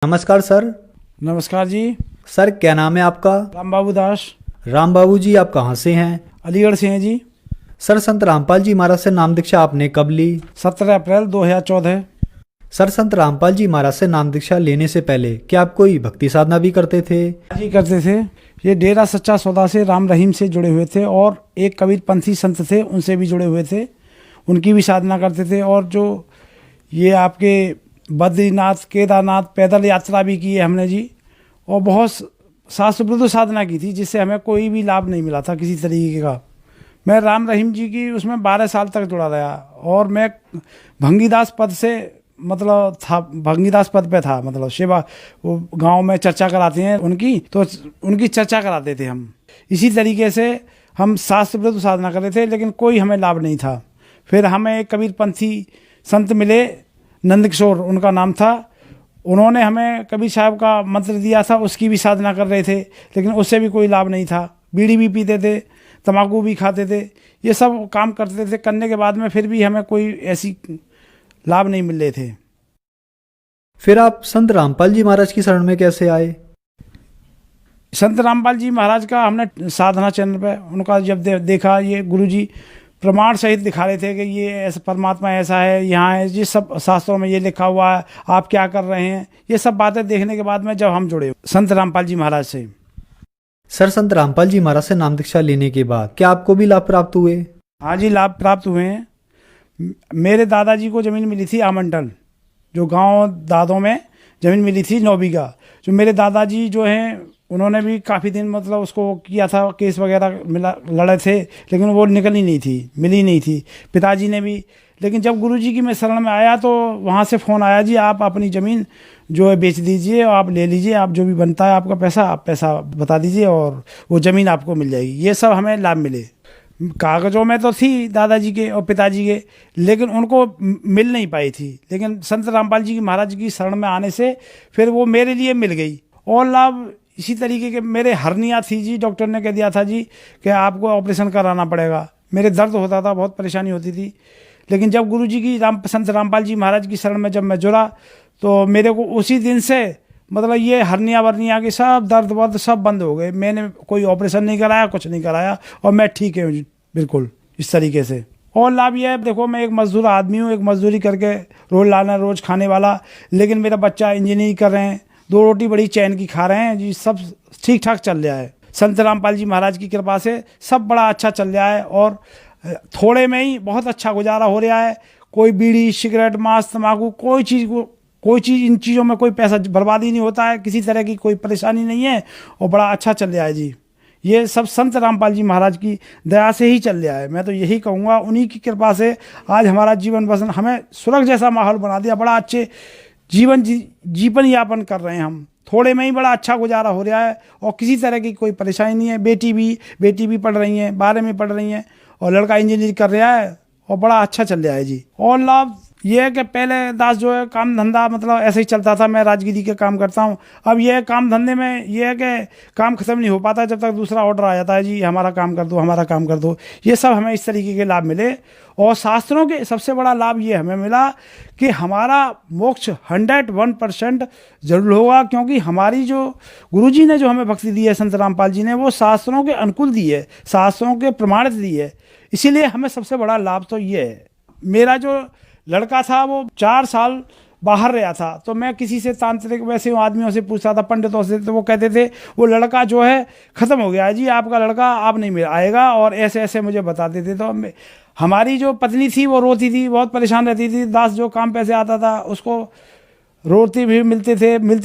नमस्कार सर। नमस्कार जी। सर क्या नाम है आपका? राम बाबू दास। राम बाबू जी, आप कहाँ से हैं? अलीगढ़ से हैं जी। सर संत रामपाल जी महाराज से नाम दीक्षा आपने कब ली? 17 अप्रैल 2014। सर संत रामपाल जी महाराज से नाम दीक्षा लेने से पहले क्या आप कोई भक्ति साधना भी करते थे? जी करते थे। ये डेरा सच्चा सौदा से राम रहीम से जुड़े हुए थे और एक कबीरपंथी संत थे उनसे भी जुड़े हुए थे, उनकी भी साधना करते थे। और जो ये आपके बद्रीनाथ केदारनाथ पैदल यात्रा भी की है हमने जी, और बहुत शास्त्रविरुद्ध साधना की थी जिससे हमें कोई भी लाभ नहीं मिला था किसी तरीके का। मैं राम रहीम जी की उसमें 12 साल तक जुड़ा रहा और मैं भंगीदास पद से मतलब था, भंगीदास पद पे था, मतलब सेवा। वो गांव में चर्चा कराते हैं उनकी, तो उनकी चर्चा कराते थे हम। इसी तरीके से हम शास्त्र विरुद्ध साधना कर रहे थे लेकिन कोई हमें लाभ नहीं था। फिर हमें एक कबीरपंथी संत मिले, नंदकिशोर उनका नाम था। उन्होंने हमें कबीर साहब का मंत्र दिया था, उसकी भी साधना कर रहे थे लेकिन उससे भी कोई लाभ नहीं था। बीड़ी भी पीते थे, तम्बाकू भी खाते थे, ये सब काम करते थे। करने के बाद में फिर भी हमें कोई ऐसी लाभ नहीं मिल रहे थे। फिर आप संत रामपाल जी महाराज की शरण में कैसे आए? संत रामपाल जी महाराज का हमने साधना चैनल पे उनका जब देखा, ये गुरुजी प्रमाण सहित दिखा रहे थे कि ये ऐसा परमात्मा ऐसा है, यहाँ है, जिस सब शास्त्रों में ये लिखा हुआ है, आप क्या कर रहे हैं, ये सब बातें देखने के बाद में जब हम जुड़े संत रामपाल जी महाराज से। सर संत रामपाल जी महाराज से नाम दीक्षा लेने के बाद क्या आपको भी लाभ प्राप्त हुए? हाँ जी, लाभ प्राप्त हुए हैं। मेरे दादाजी को ज़मीन मिली थी आमंडल, जो गांव दादों में ज़मीन मिली थी 9 बीघा। जो मेरे दादाजी जो हैं उन्होंने भी काफ़ी दिन मतलब उसको किया था, केस वगैरह मिला, लड़े थे लेकिन वो निकली नहीं थी, मिली नहीं थी। पिताजी ने भी, लेकिन जब गुरुजी की मैं शरण में आया तो वहाँ से फ़ोन आया, जी आप अपनी ज़मीन जो है बेच दीजिए और आप ले लीजिए, आप जो भी बनता है आपका पैसा, आप पैसा बता दीजिए और वो ज़मीन आपको मिल जाएगी। ये सब हमें लाभ मिले। कागज़ों में तो थी दादाजी के और पिताजी के, लेकिन उनको मिल नहीं पाई थी। लेकिन संत रामपाल जी की महाराज की शरण में आने से फिर वो मेरे लिए मिल गई। और लाभ इसी तरीके के, मेरे हर्निया थी जी, डॉक्टर ने कह दिया था जी कि आपको ऑपरेशन कराना पड़ेगा। मेरे दर्द होता था, बहुत परेशानी होती थी। लेकिन जब गुरुजी की संत रामपाल जी महाराज की शरण में जब मैं जुड़ा तो मेरे को उसी दिन से मतलब ये हर्निया वर्निया के सब दर्द वर्द सब बंद हो गए। मैंने कोई ऑपरेशन नहीं कराया, कुछ नहीं कराया और मैं ठीक है बिल्कुल इस तरीके से। और लाभ ये है, देखो मैं एक मजदूर आदमी हूँ, एक मजदूरी करके रोज लाना रोज खाने वाला, लेकिन मेरा बच्चा इंजीनियरिंग कर रहे हैं, 2 रोटी बड़ी चैन की खा रहे हैं जी, सब ठीक ठाक चल रहा है। संत रामपाल जी महाराज की कृपा से सब बड़ा अच्छा चल रहा है और थोड़े में ही बहुत अच्छा गुजारा हो रहा है। कोई बीड़ी सिगरेट मांस तम्बाकू कोई चीज़ इन चीज़ों में कोई पैसा बर्बादी नहीं होता है, किसी तरह की कोई परेशानी नहीं है और बड़ा अच्छा चल रहा है जी। ये सब संत रामपाल जी महाराज की दया से ही चल रहा है। मैं तो यही कहूँगा, उन्हीं की कृपा से आज हमारा जीवन बसन हमें स्वर्ग जैसा माहौल बना दिया। बड़ा अच्छे जीवन यापन कर रहे हैं हम, थोड़े में ही बड़ा अच्छा गुजारा हो रहा है और किसी तरह की कोई परेशानी नहीं है। बेटी भी पढ़ रही हैं, 12वीं पढ़ रही हैं और लड़का इंजीनियरिंग कर रहा है और बड़ा अच्छा चल रहा है जी। और लाभ ये है कि पहले दास जो है काम धंधा मतलब ऐसे ही चलता था, मैं राजगिरी के काम करता हूँ। अब ये काम धंधे में ये है कि काम ख़त्म नहीं हो पाता जब तक दूसरा ऑर्डर आ जाता है, जी हमारा काम कर दो, हमारा काम कर दो। ये सब हमें इस तरीके के लाभ मिले। और शास्त्रों के सबसे बड़ा लाभ ये हमें मिला कि हमारा मोक्ष 101% जरूर होगा, क्योंकि हमारी जो गुरुजी ने जो हमें भक्ति दी है, संत रामपाल जी ने, वो शास्त्रों के अनुकूल दी है, शास्त्रों के प्रमाणित दी है। इसीलिए हमें सबसे बड़ा लाभ तो ये है। मेरा जो लड़का था वो 4 साल बाहर रहा था, तो मैं किसी से तांत्रिक वैसे आदमियों से पूछता था, पंडितों से, तो वो कहते थे वो लड़का जो है ख़त्म हो गया है जी, आपका लड़का आप नहीं मिल आएगा, और ऐसे ऐसे मुझे बताते थे। तो हमारी जो पत्नी थी वो रोती थी, बहुत परेशान रहती थी। दास जो काम पैसे आता था उसको रोटी भी मिलती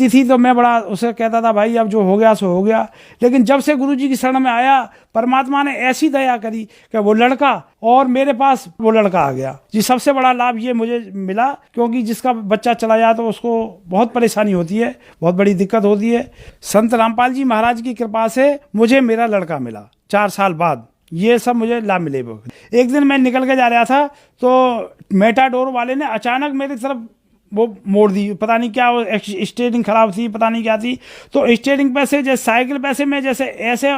थी, तो मैं बड़ा उसे कहता था भाई अब जो हो गया सो हो गया। लेकिन जब से गुरुजी की शरण में आया, परमात्मा ने ऐसी दया करी कि वो लड़का और मेरे पास वो लड़का आ गया जी। सबसे बड़ा लाभ ये मुझे मिला, क्योंकि जिसका बच्चा चला जाए तो उसको बहुत परेशानी होती है, बहुत बड़ी दिक्कत होती है। संत रामपाल जी महाराज की कृपा से मुझे मेरा लड़का मिला 4 साल बाद। ये सब मुझे लाभ मिले। एक दिन मैं निकल के जा रहा था तो मेटाडोर वाले ने अचानक मेरी तरफ वो मोड़ दी, पता नहीं क्या, वो स्टीयरिंग खराब थी, पता नहीं क्या थी। तो स्टीयरिंग पे से जैसे साइकिल पे से मैं जैसे ऐसे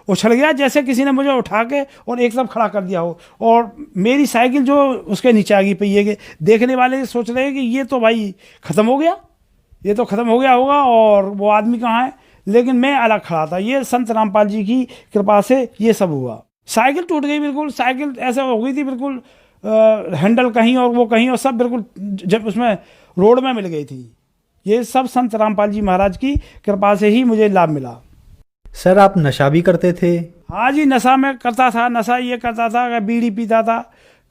उछल गया, जैसे किसी ने मुझे उठा के और एक तरफ खड़ा कर दिया हो, और मेरी साइकिल जो उसके नीचे आ गई पहिए के। देखने वाले सोच रहे हैं कि ये तो भाई ख़त्म हो गया, ये तो ख़त्म हो गया होगा और वो आदमी कहाँ है, लेकिन मैं अलग खड़ा था। ये संत रामपाल जी की कृपा से ये सब हुआ। साइकिल टूट गई बिल्कुल, साइकिल ऐसे हो गई थी बिल्कुल, हैंडल कहीं और वो कहीं और सब बिल्कुल जब उसमें रोड में मिल गई थी। ये सब संत रामपाल जी महाराज की कृपा से ही मुझे लाभ मिला। सर आप नशा भी करते थे? हाँ जी, नशा मैं करता था। नशा ये करता था, बीड़ी पीता था,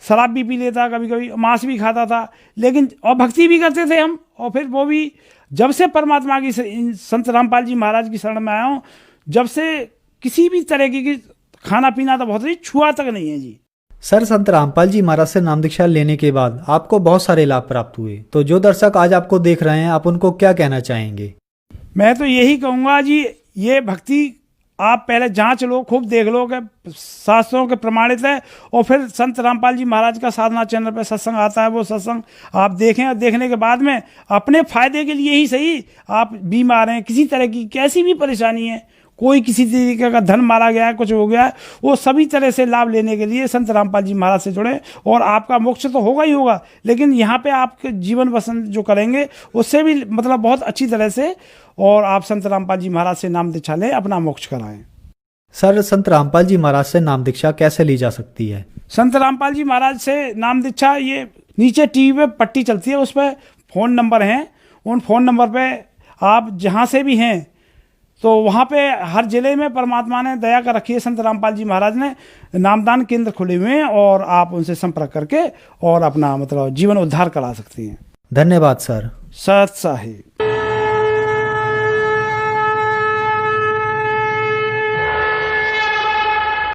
शराब भी पी लेता, कभी कभी मांस भी खाता था, लेकिन और भक्ति भी करते थे हम। और फिर वो भी जब से परमात्मा की संत रामपाल जी महाराज की शरण में आया हूँ, जब से किसी भी तरह की खाना पीना तो बहुत ही छुआ तक नहीं है जी। सर संत रामपाल जी महाराज से नाम दीक्षा लेने के बाद आपको बहुत सारे लाभ प्राप्त हुए, तो जो दर्शक आज आपको देख रहे हैं आप उनको क्या कहना चाहेंगे? मैं तो यही कहूँगा जी, ये भक्ति आप पहले जांच लो, खूब देख लो कि शास्त्रों के प्रमाणित है, और फिर संत रामपाल जी महाराज का साधना चैनल पर सत्संग आता है, वो सत्संग आप देखें, और देखने के बाद में अपने फायदे के लिए ही सही, आप बीमार हैं, किसी तरह की कैसी भी परेशानी है, कोई किसी तरीके का धन मारा गया है, कुछ हो गया है, वो सभी तरह से लाभ लेने के लिए संत रामपाल जी महाराज से जुड़े, और आपका मोक्ष तो होगा ही होगा, लेकिन यहाँ पे आपके जीवन वसन जो करेंगे उससे भी मतलब बहुत अच्छी तरह से, और आप संत रामपाल जी महाराज से नाम दीक्षा लें, अपना मोक्ष कराएं। सर संत रामपाल जी महाराज से नाम दीक्षा कैसे ली जा सकती है? संत रामपाल जी महाराज से नाम दीक्षा, ये नीचे टीवी पे पट्टी चलती है, उस पर फ़ोन नंबर हैं, उन फ़ोन नंबर पे आप जहाँ से भी हैं, तो वहाँ पे हर जिले में परमात्मा ने दया कर रखी है, संत रामपाल जी महाराज ने नामदान केंद्र खुले हुए हैं, और आप उनसे संपर्क करके और अपना मतलब जीवन उद्धार करा सकती हैं। धन्यवाद सर। सत साहिब।